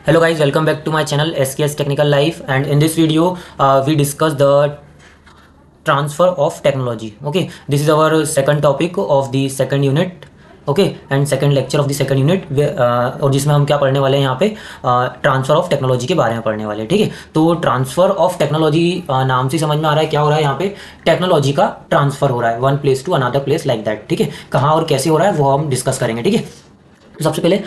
Hello guys, welcome back to my channel SKS Technical Life, and in this video we discuss the transfer of technology. Okay, this is our second topic of the second unit. Okay and second lecture of the second unit और जिसमें हम क्या पढ़ने वाले हैं यहाँ पे transfer of technology के बारे में पढ़ने वाले हैं। ठीक है, तो ट्रांसफ़र ऑफ टेक्नोलॉजी नाम से समझ में आ रहा है क्या हो रहा है। यहाँ पे टेक्नोलॉजी का ट्रांसफ़र हो रहा है one place to another place like that. ठीक है, कहाँ और कैसे हो रहा है वो हम डिस्कस करेंगे। ठीक है, तो सबसे पहले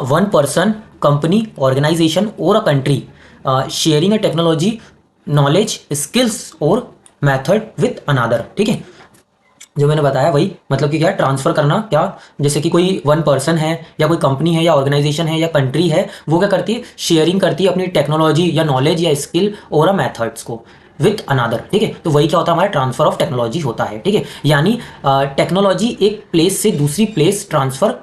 वन पर्सन, कंपनी, ऑर्गेनाइजेशन और a country sharing a technology, knowledge, skills और मेथड विथ अनदर। ठीक है, जो मैंने बताया वही मतलब कि क्या है ट्रांसफर करना। क्या, जैसे कि कोई वन पर्सन है या कोई कंपनी है या ऑर्गेनाइजेशन है या कंट्री है, वो क्या करती है, शेयरिंग करती है अपनी टेक्नोलॉजी या नॉलेज या स्किल और अ मेथड्स को विथ अनदर। ठीक है, तो वही क्या होता है, हमारा ट्रांसफर ऑफ टेक्नोलॉजी होता है। ठीक है, यानी टेक्नोलॉजी एक प्लेस से दूसरी प्लेस ट्रांसफर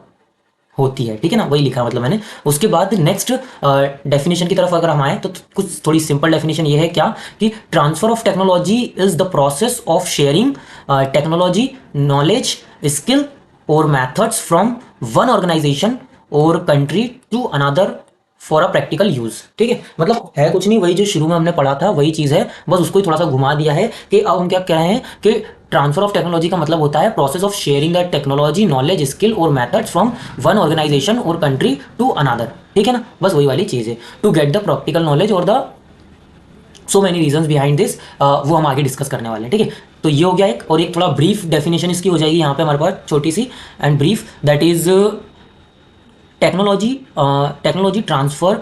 होती है। ठीक है ना, वही लिखा मतलब मैंने। उसके बाद नेक्स्ट डेफिनेशन की तरफ अगर हम आए तो कुछ थोड़ी सिंपल डेफिनेशन ये है क्या कि transfer of technology is the process of sharing technology, knowledge, skill और मेथड्स फ्रॉम वन ऑर्गेनाइजेशन और country to another for a practical use. ठीक है, मतलब है कुछ नहीं, वही जो शुरू में हमने पढ़ा था वही चीज़ है, बस उसको ही थोड़ा सा घुमा दिया है कि अब हम क्या कह रहे हैं कि ट्रांसफर ऑफ टेक्नोलॉजी का मतलब होता है process of sharing the technology, knowledge, skill और मेथड्स फ्रॉम वन ऑर्गेनाइजेशन और कंट्री टू अनदर। ठीक है ना, बस वही वाली चीज़ है, to get the practical knowledge और the so many reasons behind this, वो हम आगे डिस्कस करने वाले हैं। ठीक है, तो ये हो गया एक, और एक थोड़ा ब्रीफ डेफिनेशन इसकी हो जाएगी यहाँ पे हमारे पास छोटी सी and brief, that is technology transfer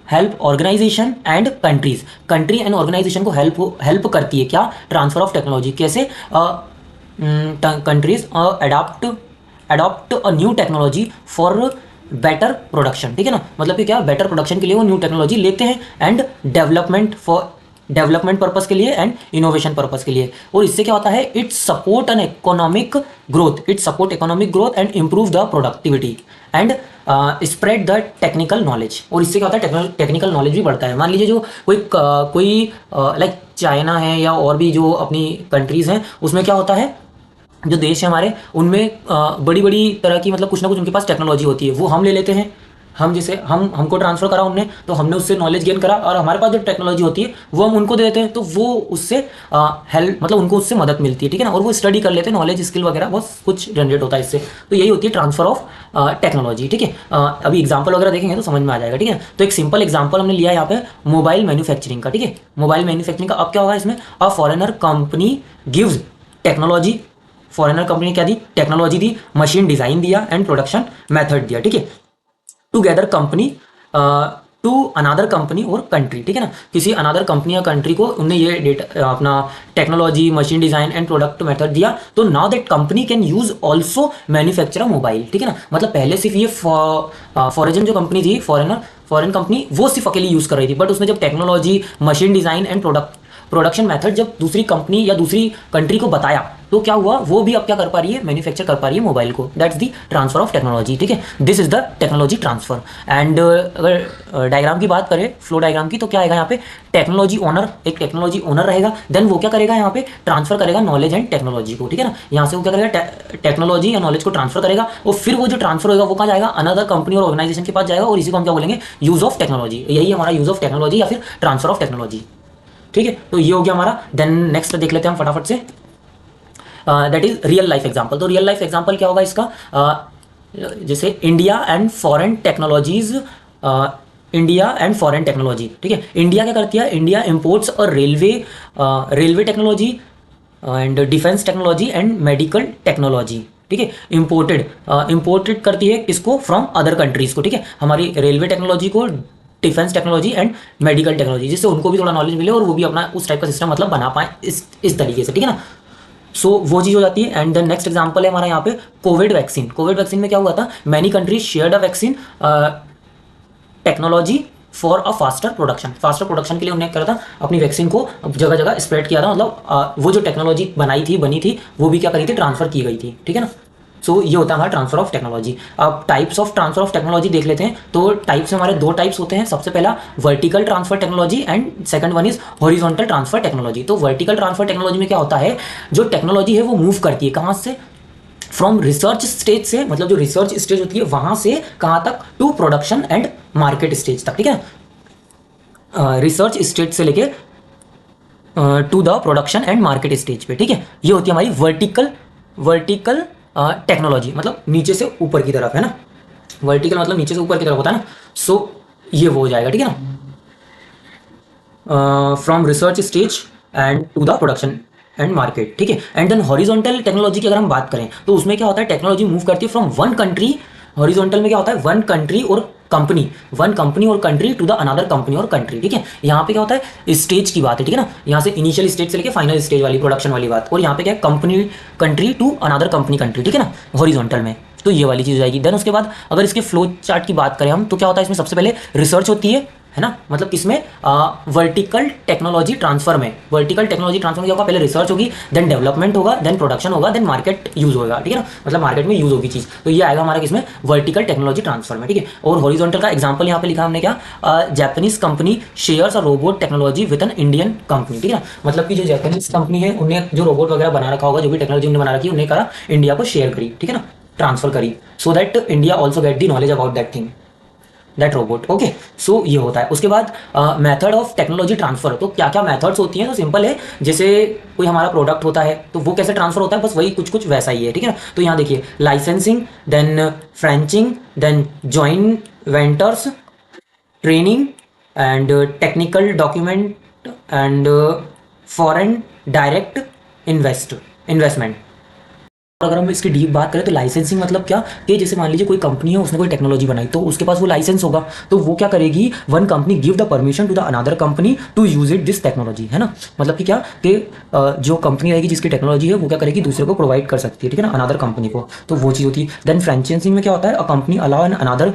help organisation and countries, country and organisation को हेल्प करती है क्या, ट्रांसफर ऑफ टेक्नोलॉजी। कैसे, countries adopt a new technology for better production. ठीक है ना, मतलब कि क्या, बेटर प्रोडक्शन के लिए वो न्यू टेक्नोलॉजी लेते हैं एंड डेवलपमेंट पर्पस के लिए एंड इनोवेशन पर्पस के लिए। और इससे क्या होता है, it support economic growth and improve the productivity and spread the technical knowledge. और इससे क्या होता है, टेक्निकल नॉलेज भी बढ़ता है। मान लीजिए जो कोई लाइक चाइना है या और भी जो अपनी कंट्रीज़ हैं, उसमें क्या होता है, जो देश है हमारे, उनमें बड़ी बड़ी तरह की मतलब कुछ ना कुछ उनके पास टेक्नोलॉजी होती है, वो हम ले लेते हैं। हम जैसे हमको ट्रांसफ़र करा उनने, तो हमने उससे नॉलेज गेन करा, और हमारे पास जो टेक्नोलॉजी होती है वो हम उनको दे देते हैं, तो वो उससे हेल्प मतलब उनको उससे मदद मिलती है। ठीक है ना, और वो स्टडी कर लेते हैं, नॉलेज, स्किल वगैरह बहुत कुछ जनरेट होता है इससे। तो यही होती है ट्रांसफर ऑफ टेक्नोलॉजी। ठीक है, अभी एग्जाम्पल वगैरह देखेंगे तो समझ में आ जाएगा। ठीक है, तो एक सिंपल एग्जाम्पल हमने लिया यहाँ पे मोबाइल मैन्युफैक्चरिंग का। ठीक है, मोबाइल मैन्युफैक्चरिंग का अब क्या होगा इसमें, a foreigner company gives technology, foreigner company ने क्या दी, टेक्नोलॉजी दी, मशीन डिजाइन दिया एंड प्रोडक्शन मेथड दिया। ठीक है, together company to another company और कंट्री। ठीक है ना, किसी अनदर कंपनी या कंट्री को उनने ये डेटा अपना technology, machine design and product method दिया, तो now that company can use also manufacture a mobile. ठीक है ना, मतलब पहले सिर्फ ये फॉरेन जो कंपनी थी, फॉरेन कंपनी, वो सिर्फ अकेली यूज कर रही थी, बट उसने जब technology, machine design and production method जब दूसरी कंपनी या दूसरी कंट्री को बताया, तो क्या हुआ, वो भी अब क्या कर पा रही है, मैन्युफैक्चर कर पा रही है मोबाइल को। That's the transfer of technology. ठीक है, this is the technology transfer. And अगर डायग्राम की बात करें, फ्लो डायग्राम की, तो क्या आएगा यहाँ पे, टेक्नोलॉजी ओनर, एक टेक्नोलॉजी ओनर रहेगा, देन वो क्या करेगा, यहाँ पे ट्रांसफर करेगा नॉलेज एंड टेक्नोलॉजी को। ठीक है ना, यहाँ से वो क्या करेगा, टेक्नोलॉजी या नॉलेज को ट्रांसफर करेगा, और फिर वो जो ट्रांसफर होगा वो कहाँ जाएगा, अनदर कंपनी और ऑर्गेनाइजेशन के पास जाएगा, और इसी को हम क्या बोलेंगे, यूज ऑफ टेक्नोलॉजी। यही हमारा यूज ऑफ टेक्नोलॉजी या फिर ट्रांसफर ऑफ टेक्नोलॉजी। ठीक है, तो ये हो गया हमारा। देन नेक्स्ट देख लेते हैं हम फटाफट से, that is real life example. तो रियल लाइफ एग्जांपल क्या होगा इसका, जैसे India and foreign technologies, India and foreign technology. ठीक है, इंडिया क्या करती है, इंडिया इम्पोर्ट्स और railway technology and defence technology and medical technology. ठीक है, इम्पोर्टेड करती है इसको फ्रॉम अदर कंट्रीज को। ठीक है, हमारी रेलवे टेक्नोलॉजी को, defence technology and medical technology, जिससे उनको भी थोड़ा नॉलेज मिले और वो भी अपना उस टाइप का सिस्टम मतलब बना पाए इस तरीके से। ठीक है ना, सो वो चीज़ हो जाती है। एंड देन नेक्स्ट एग्जांपल है हमारा यहाँ पे कोविड वैक्सीन। कोविड वैक्सीन में क्या हुआ था, many countries shared a vaccine technology for a faster production के लिए उन्होंने क्या था, अपनी वैक्सीन को जगह जगह स्प्रेड किया था, मतलब वो जो टेक्नोलॉजी बनी थी वो भी क्या करी थी, ट्रांसफर की गई थी। ठीक है ना, सो ये होता है हमारा ट्रांसफर ऑफ टेक्नोलॉजी। अब types of transfer of technology देख लेते हैं। तो टाइप्स में हमारे दो टाइप्स होते हैं, सबसे पहला vertical transfer technology and second one is horizontal transfer technology. तो वर्टिकल ट्रांसफर टेक्नोलॉजी में क्या होता है, जो टेक्नोलॉजी है वो मूव करती है कहाँ से, फ्रॉम रिसर्च स्टेज से, मतलब जो रिसर्च स्टेज होती है वहां से कहाँ तक, to production and market stage तक, ठीक है। रिसर्च स्टेज से लेके to the production and market stage पे, ठीक है। ये होती है हमारी वर्टिकल टेक्नोलॉजी, मतलब नीचे से ऊपर की तरफ, है ना। वर्टिकल मतलब नीचे से ऊपर की तरफ होता है ना। सो ये वो हो जाएगा, ठीक है ना, from research stage and to the production and market, ठीक है। एंड देन हॉरिजॉन्टल टेक्नोलॉजी की अगर हम बात करें तो उसमें क्या होता है, टेक्नोलॉजी मूव करती है फ्रॉम वन कंट्री। हॉरिजॉन्टल में क्या होता है, वन कंट्री और कंपनी, वन कंपनी और country to the another company और कंट्री, ठीक है। यहाँ पे क्या होता है, स्टेज की बात है, ठीक है ना। यहाँ से इनिशियल स्टेज से लेके फाइनल स्टेज वाली प्रोडक्शन वाली बात, और यहाँ पे क्या है, company country to another company country, ठीक है ना, हॉरिजॉन्टल में। तो ये वाली चीज़ हो जाएगी। देन उसके बाद अगर इसके फ्लो चार्ट की बात करें हम, तो क्या होता है इसमें, सबसे पहले रिसर्च होती है ना, मतलब किसमें, वर्टिकल टेक्नोलॉजी ट्रांसफर में। वर्टिकल टेक्नोलॉजी ट्रांसफर में क्या होगा, पहले रिसर्च होगी, देन डेवलपमेंट होगा, देन प्रोडक्शन होगा, देन मार्केट यूज होगा, ठीक है ना, मतलब मार्केट में यूज होगी चीज़। तो ये आएगा हमारा किसमें, वर्टिकल टेक्नोलॉजी ट्रांसफर में, ठीक है। और हॉरिजॉन्टल का एग्जांपल यहाँ पे लिखा हमने क्या, Japanese company shares a robot technology with an Indian company, ठीक है ना, मतलब कि जो जापानीज कंपनी है उन्हें जो रोबोट वगैरह बना रखा होगा, जो भी टेक्नोलॉजी उन्होंने बना रखी है, उन्हें करा इंडिया को शेयर करी, ठीक है ना, ट्रांसफर करी, so that India also get the knowledge about that thing, that robot, okay. So ये होता है। उसके बाद मेथड ऑफ टेक्नोलॉजी ट्रांसफर, तो क्या क्या मेथड्स होती हैं, तो सिंपल है, जैसे कोई हमारा प्रोडक्ट होता है तो वो कैसे ट्रांसफर होता है, बस वही कुछ कुछ वैसा ही है, ठीक है ना। तो यहाँ देखिए, licensing, then franchising, then joint ventures, training and technical document and foreign direct investment. और अगर हम इसकी डीप बात करें तो लाइसेंसिंग मतलब क्या, कि जैसे मान लीजिए कोई कंपनी है, उसने कोई टेक्नोलॉजी बनाई, तो उसके पास वो लाइसेंस होगा, तो वो क्या करेगी, one company give the permission to the another company to use it this technology, है ना। मतलब कि क्या, कि जो कंपनी रहेगी जिसकी टेक्नोलॉजी है वो क्या करेगी, दूसरे को प्रोवाइड कर सकती है, ठीक है ना, अनदर कंपनी को। तो वो चीज़ होती है। देन फ्रेंचाइजिंग में क्या होता है, a company allow an another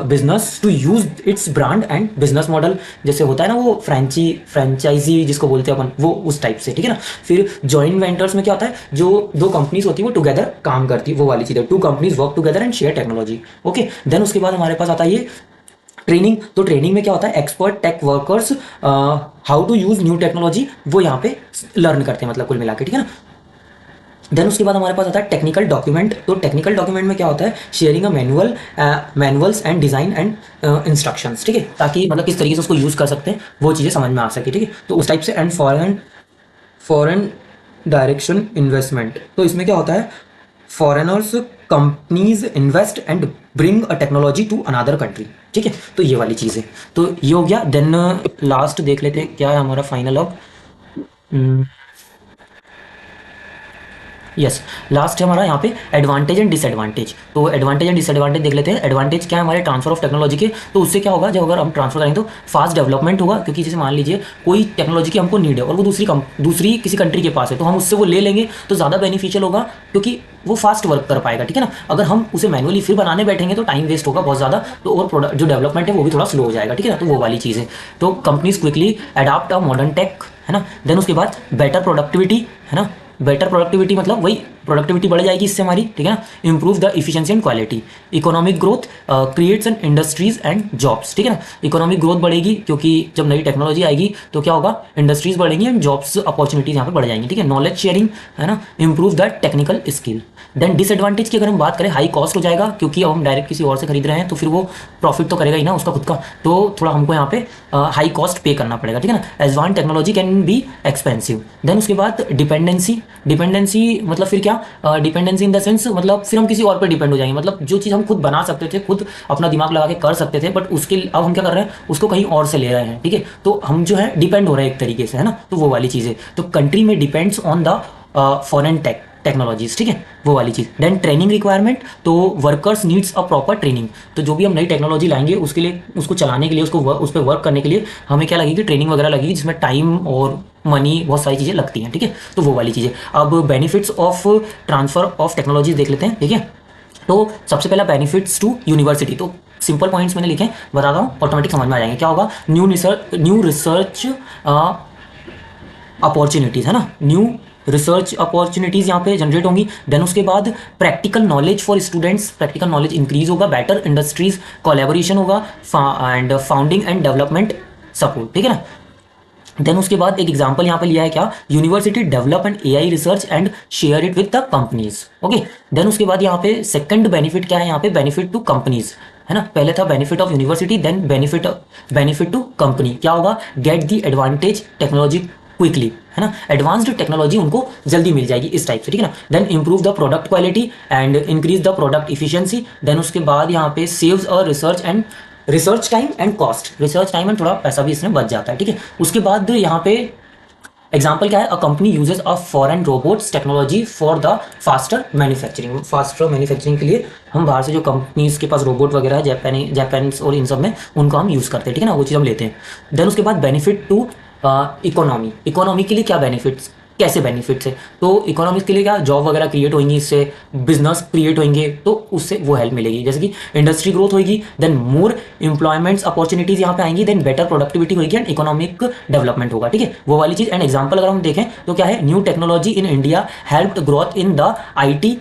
business to use its brand and business model, जैसे होता है ना वो फ्रेंचाइजी जिसको बोलते हैं अपन, वो उस टाइप से, ठीक है ना। फिर जॉइंट वेंचर्स में क्या होता है, जो दो कंपनीज होती है वो टुगेदर काम करती है, वो वाली चीज़ है, two companies work together and share technology, okay. Then उसके बाद हमारे पास आता है ये ट्रेनिंग। तो ट्रेनिंग में क्या होता है, expert tech workers how to use new technology, वो यहाँ पे लर्न करते हैं, मतलब कुल मिला के, ठीक है ना। देन उसके बाद हमारे पास आता है टेक्निकल डॉक्यूमेंट। तो टेक्निकल डॉक्यूमेंट में क्या होता है, sharing a manuals and design and instructions, ठीक है, ताकि मतलब किस तरीके से उसको यूज़ कर सकते हैं वो चीज़ें समझ में आ सके, ठीक है। तो उस टाइप से। एंड फॉरेन डायरेक्शन इन्वेस्टमेंट, तो इसमें क्या होता है, foreigners companies invest and bring a technology to another country, ठीक है। तो ये वाली चीज़ है, तो ये हो गया। देन लास्ट देख लेते हैं क्या है हमारा फाइनल अब, यस, लास्ट है हमारा यहाँ पे एडवांटेज एंड डिसएडवांटेज। तो एडवांटेज एंड डिसएडवांटेज देख लेते हैं। एडवांटेज क्या है हमारे ट्रांसफर ऑफ टेक्नोलॉजी के, तो उससे क्या होगा, जब अगर हम ट्रांसफर करेंगे तो फास्ट डेवलपमेंट होगा, क्योंकि जैसे मान लीजिए कोई टेक्नोलॉजी की हमको नीड है और वो दूसरी किसी कंट्री के पास है, तो हम उससे वो ले लेंगे तो ज़्यादा बेनिफिशियल होगा, क्योंकि वो फास्ट वर्क कर पाएगा, ठीक है ना। अगर हम उसे मैनुअली फिर बनाने बैठेंगे तो टाइम वेस्ट होगा बहुत ज़्यादा, तो और प्रोडक्ट जो डेवलपमेंट है वो भी थोड़ा स्लो हो जाएगा, ठीक है ना। तो वो वाली चीज़ है। तो companies quickly adapt a modern tech, है ना। देन उसके बाद बेटर प्रोडक्टिविटी, है ना। बेटर प्रोडक्टिविटी मतलब वही प्रोडक्टिविटी बढ़ जाएगी इससे हमारी, ठीक है ना। Improve the efficiency and quality. Economic growth creates and industries and jobs, ठीक है ना। इकोनॉमिक ग्रोथ बढ़ेगी, क्योंकि जब नई टेक्नोलॉजी आएगी तो क्या होगा, इंडस्ट्रीज बढ़ेंगी एंड जॉब्स अपॉर्चुनिटीज यहाँ पे बढ़ जाएंगी, ठीक है। नॉलेज शेयरिंग, है ना। Improve the technical skill. Then disadvantage की अगर हम बात करें, हाई कॉस्ट हो जाएगा, क्योंकि अब हम डायरेक्ट किसी और से खरीद रहे हैं, तो फिर वो प्रॉफिट तो करेगा ही ना उसका खुद का, तो थोड़ा हमको यहाँ पे हाई कॉस्ट पे करना पड़ेगा, ठीक है ना। Advance technology can be expensive. Then उसके बाद डिपेंडेंसी मतलब फिर क्या, डिपेंडेंसी इन द सेंस मतलब फिर हम किसी और पर डिपेंड हो जाएंगे, मतलब जो चीज़ हम खुद बना सकते थे, खुद अपना दिमाग लगा के कर सकते थे, बट उसके अब हम क्या कर रहे हैं, उसको कहीं और से ले रहे हैं, ठीक है। तो हम जो है डिपेंड हो रहे हैं एक तरीके से, है ना। तो वो वाली चीज़ है। तो कंट्री में depends on the foreign technologies, ठीक है, वो वाली चीज़। देन ट्रेनिंग रिक्वायरमेंट, तो workers needs a proper training. तो जो भी हम नई टेक्नोलॉजी लाएंगे उसके लिए, उसको चलाने के लिए, उस पर वर्क करने के लिए हमें क्या लगेगी, ट्रेनिंग वगैरह लगेगी, जिसमें टाइम और मनी बहुत सारी चीज़ें लगती हैं, ठीक है। तो वो वाली चीज़ें। अब benefits of transfer of technologies देख लेते हैं, ठीक है। तो सबसे पहला बेनिफिट्स टू यूनिवर्सिटी, तो सिंपल पॉइंट्स मैंने लिखे, बताता हूँ, ऑटोमेटिक समझ में आ जाएंगे। क्या होगा, न्यू रिसर्च अपॉर्चुनिटीज़, है ना, न्यू रिसर्च अपॉर्चुनिटीज़ यहाँ पे जनरेट होंगी। देन उसके बाद practical knowledge for students, practical knowledge increase होगा। बेटर इंडस्ट्रीज कोलैबोरेशन होगा and founding and development support, ठीक है ना। देन उसके बाद एक एग्जांपल यहाँ पे लिया है क्या, university develop and AI research and share it with the companies. Okay, then उसके बाद यहाँ पे सेकंड बेनिफिट क्या है, यहाँ पे बेनिफिट टू कंपनीज है ना। पहले था benefit of university, then benefit to company. क्या होगा, get the advantage technology quickly, है ना, एडवांस्ड टेक्नोलॉजी उनको जल्दी मिल जाएगी इस टाइप से, ठीक है ना। Then improve the product quality and increase the product efficiency. Then उसके बाद यहाँ पे सेव्स और research time and cost, research time and थोड़ा पैसा भी इसमें बच जाता है, ठीक है। उसके बाद यहाँ पे एग्जाम्पल क्या है, a company uses a foreign robots technology for the faster manufacturing. Faster manufacturing के लिए हम बाहर से जो कंपनीज के पास रोबोट वगैरह है, जापान और इन सब में, उनको हम यूज़ करते हैं, ठीक है ना, वो चीज़ हम लेते हैं। देन उसके बाद बेनिफिट टू इकोनॉमी। इकोनॉमी के लिए क्या बेनिफिट्स, कैसे बेनिफिट्स है, तो इकोनॉमिक्स के लिए क्या, जॉब वगैरह क्रिएट होंगी, इससे बिजनेस क्रिएट होंगे, तो उससे वो हेल्प मिलेगी, जैसे कि इंडस्ट्री ग्रोथ होगी, देन मोर एम्प्लॉयमेंट्स अपॉर्चुनिटीज यहाँ पे आएंगी, देन बेटर प्रोडक्टिविटी होगी एंड इकोनॉमिक डेवलपमेंट होगा, ठीक है, वो वाली चीज। एंड एग्जांपल अगर हम देखें तो क्या है, new technology in India helped growth in the IT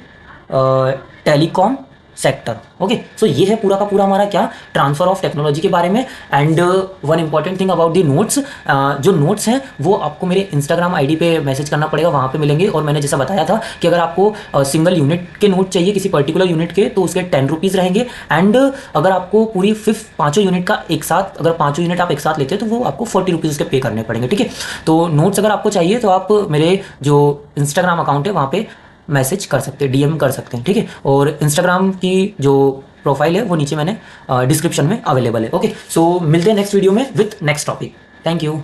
telecom sector. Okay, so ये है पूरा का पूरा हमारा क्या, ट्रांसफर ऑफ टेक्नोलॉजी के बारे में। And one important thing about the notes, जो नोट्स हैं वो आपको मेरे इंस्टाग्राम आईडी पे मैसेज करना पड़ेगा, वहाँ पे मिलेंगे। और मैंने जैसा बताया था कि अगर आपको सिंगल यूनिट के नोट चाहिए किसी पर्टिकुलर यूनिट के, तो उसके 10 रुपीज़ रहेंगे। एंड अगर आपको पूरी पाँचों यूनिट का एक साथ, अगर पाँचों यूनिट आप एक साथ लेते हो तो वो आपको 40 रुपीज़ उसके पे करने पड़ेंगे, ठीक है। तो नोट्स अगर आपको चाहिए तो आप मेरे जो इंस्टाग्राम अकाउंट है वहाँ पे मैसेज कर सकते हैं, डीएम कर सकते हैं, ठीक है। और इंस्टाग्राम की जो प्रोफाइल है वो नीचे मैंने डिस्क्रिप्शन में अवेलेबल है। ओके, सो मिलते हैं नेक्स्ट वीडियो में with next topic. Thank you.